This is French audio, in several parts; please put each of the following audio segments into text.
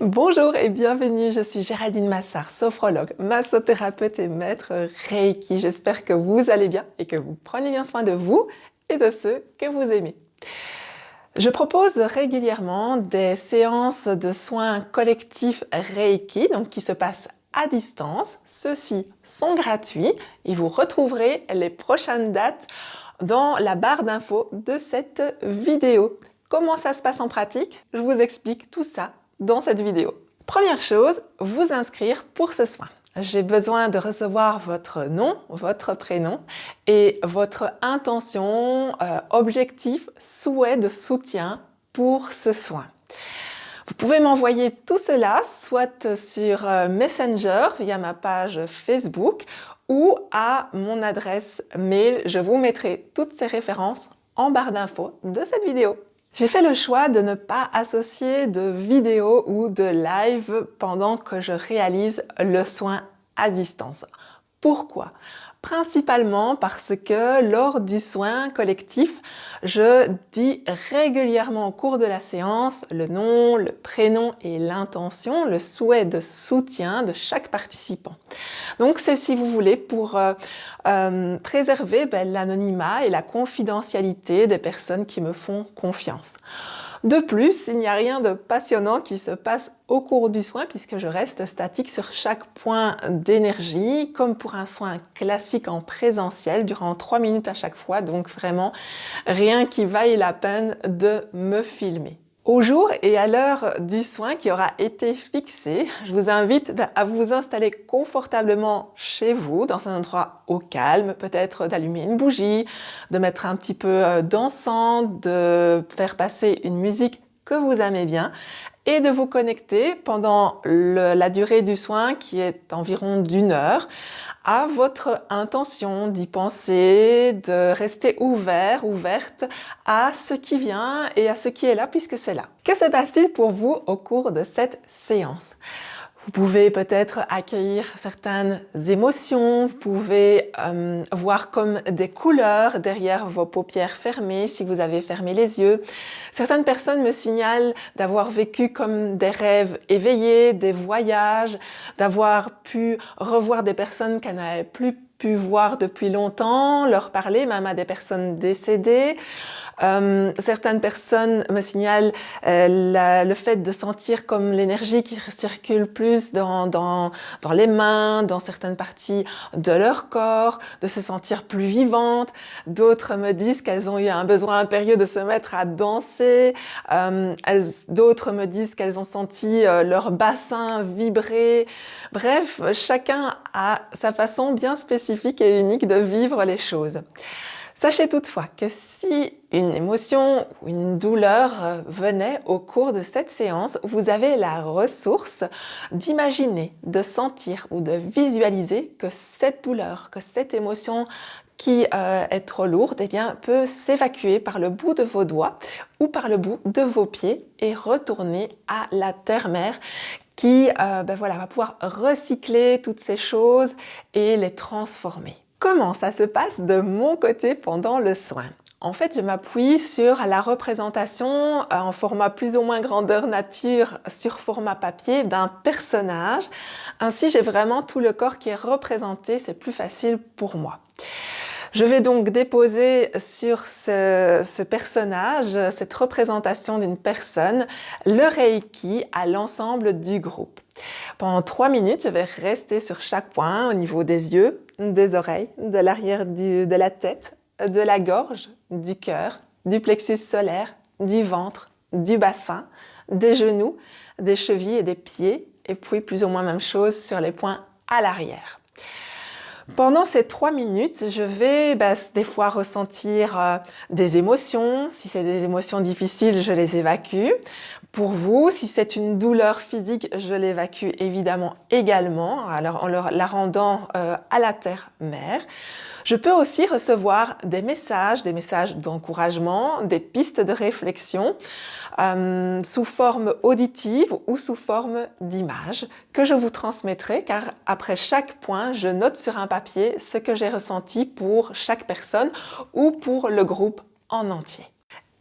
Bonjour et bienvenue, je suis Géraldine Massard, sophrologue, massothérapeute et maître Reiki. J'espère que vous allez bien et que vous prenez bien soin de vous et de ceux que vous aimez. Je propose régulièrement des séances de soins collectifs Reiki, donc qui se passent à distance. Ceux-ci sont gratuits et vous retrouverez les prochaines dates dans la barre d'infos de cette vidéo. Comment ça se passe en pratique? Je vous explique tout ça dans cette vidéo. Première chose, vous inscrire pour ce soin. J'ai besoin de recevoir votre nom, votre prénom et votre intention, objectif, souhait de soutien pour ce soin. Vous pouvez m'envoyer tout cela soit sur Messenger via ma page Facebook ou à mon adresse mail. Je vous mettrai toutes ces références en barre d'infos de cette vidéo. J'ai fait le choix de ne pas associer de vidéo ou de live pendant que je réalise le soin à distance. Pourquoi? Principalement parce que lors du soin collectif, je dis régulièrement au cours de la séance le nom, le prénom et l'intention, le souhait de soutien de chaque participant. Donc c'est, si vous voulez, pour préserver l'anonymat et la confidentialité des personnes qui me font confiance. De plus, il n'y a rien de passionnant qui se passe au cours du soin puisque je reste statique sur chaque point d'énergie, comme pour un soin classique en présentiel durant 3 minutes à chaque fois, donc vraiment rien qui vaille la peine de me filmer. Au jour et à l'heure du soin qui aura été fixé, je vous invite à vous installer confortablement chez vous, dans un endroit au calme, peut-être d'allumer une bougie, de mettre un petit peu d'encens, de faire passer une musique que vous aimez bien et de vous connecter pendant la durée du soin qui est environ d'1 heure à votre intention d'y penser, de rester ouverte à ce qui vient et à ce qui est là puisque c'est là. Que se passe-t-il pour vous au cours de cette séance? Vous pouvez peut-être accueillir certaines émotions, vous pouvez voir comme des couleurs derrière vos paupières fermées si vous avez fermé les yeux. Certaines personnes me signalent d'avoir vécu comme des rêves éveillés, des voyages, d'avoir pu revoir des personnes qu'elles n'avaient plus pu voir depuis longtemps, leur parler même à des personnes décédées. Certaines personnes me signalent le fait de sentir comme l'énergie qui circule plus dans les mains, dans certaines parties de leur corps, de se sentir plus vivante. D'autres me disent qu'elles ont eu un besoin impérieux de se mettre à danser. D'autres me disent qu'elles ont senti leur bassin vibrer. Bref, chacun a sa façon bien spécifique et unique de vivre les choses. Sachez toutefois que si une émotion ou une douleur venait au cours de cette séance, vous avez la ressource d'imaginer, de sentir ou de visualiser que cette douleur, que cette émotion qui est trop lourde, eh bien, peut s'évacuer par le bout de vos doigts ou par le bout de vos pieds et retourner à la terre-mère qui va pouvoir recycler toutes ces choses et les transformer. Comment ça se passe de mon côté pendant le soin? En fait, je m'appuie sur la représentation en format plus ou moins grandeur nature sur format papier d'un personnage. Ainsi, j'ai vraiment tout le corps qui est représenté, c'est plus facile pour moi. Je vais donc déposer sur ce personnage, cette représentation d'une personne, le Reiki à l'ensemble du groupe. Pendant 3 minutes, je vais rester sur chaque point au niveau des yeux, des oreilles, de l'arrière de la tête, de la gorge, du cœur, du plexus solaire, du ventre, du bassin, des genoux, des chevilles et des pieds, et puis plus ou moins même chose sur les points à l'arrière. Pendant ces 3 minutes, je vais des fois ressentir des émotions. Si c'est des émotions difficiles, je les évacue. Pour vous, si c'est une douleur physique, je l'évacue évidemment également, alors en la rendant à la terre-mère. Je peux aussi recevoir des messages d'encouragement, des pistes de réflexion sous forme auditive ou sous forme d'image que je vous transmettrai car après chaque point, je note sur un papier ce que j'ai ressenti pour chaque personne ou pour le groupe en entier.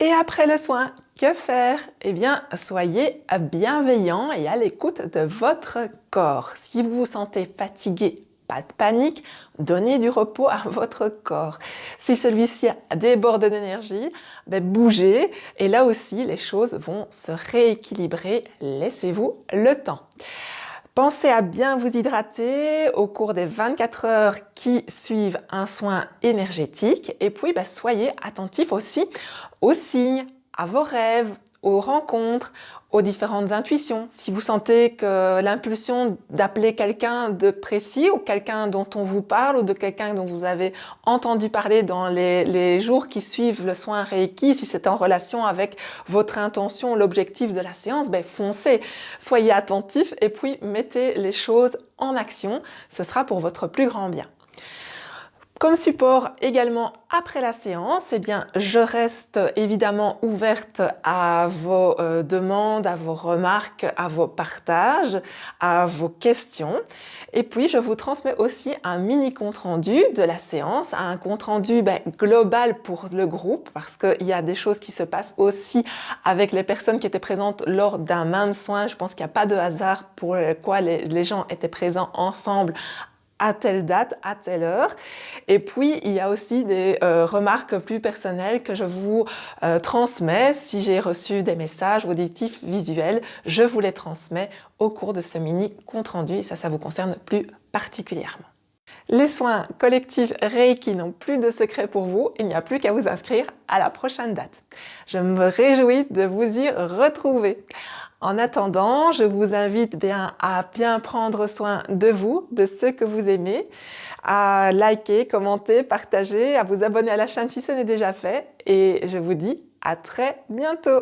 Et après le soin, que faire? Eh bien, soyez bienveillant et à l'écoute de votre corps. Si vous vous sentez fatigué, pas de panique, donnez du repos à votre corps. Si celui-ci déborde d'énergie, bougez et là aussi les choses vont se rééquilibrer. Laissez-vous le temps. Pensez à bien vous hydrater au cours des 24 heures qui suivent un soin énergétique et puis soyez attentif aussi aux signes, à vos rêves, aux rencontres, aux différentes intuitions. Si vous sentez que l'impulsion d'appeler quelqu'un de précis ou quelqu'un dont on vous parle ou de quelqu'un dont vous avez entendu parler dans les jours qui suivent le soin Reiki, si c'est en relation avec votre intention, l'objectif de la séance, foncez, soyez attentif et puis mettez les choses en action. Ce sera pour votre plus grand bien. Comme support également après la séance, je reste évidemment ouverte à vos demandes, à vos remarques, à vos partages, à vos questions. Et puis, je vous transmets aussi un mini compte-rendu de la séance, un compte-rendu global pour le groupe, parce qu'il y a des choses qui se passent aussi avec les personnes qui étaient présentes lors d'un main soin. Je pense qu'il n'y a pas de hasard pour quoi les gens étaient présents ensemble à telle date, à telle heure. Et puis, il y a aussi des remarques plus personnelles que je vous transmets. Si j'ai reçu des messages auditifs, visuels, je vous les transmets au cours de ce mini compte-rendu. Et ça vous concerne plus particulièrement. Les soins collectifs Reiki n'ont plus de secret pour vous. Il n'y a plus qu'à vous inscrire à la prochaine date. Je me réjouis de vous y retrouver. En attendant, je vous invite à bien prendre soin de vous, de ceux que vous aimez, à liker, commenter, partager, à vous abonner à la chaîne si ce n'est déjà fait. Et je vous dis à très bientôt.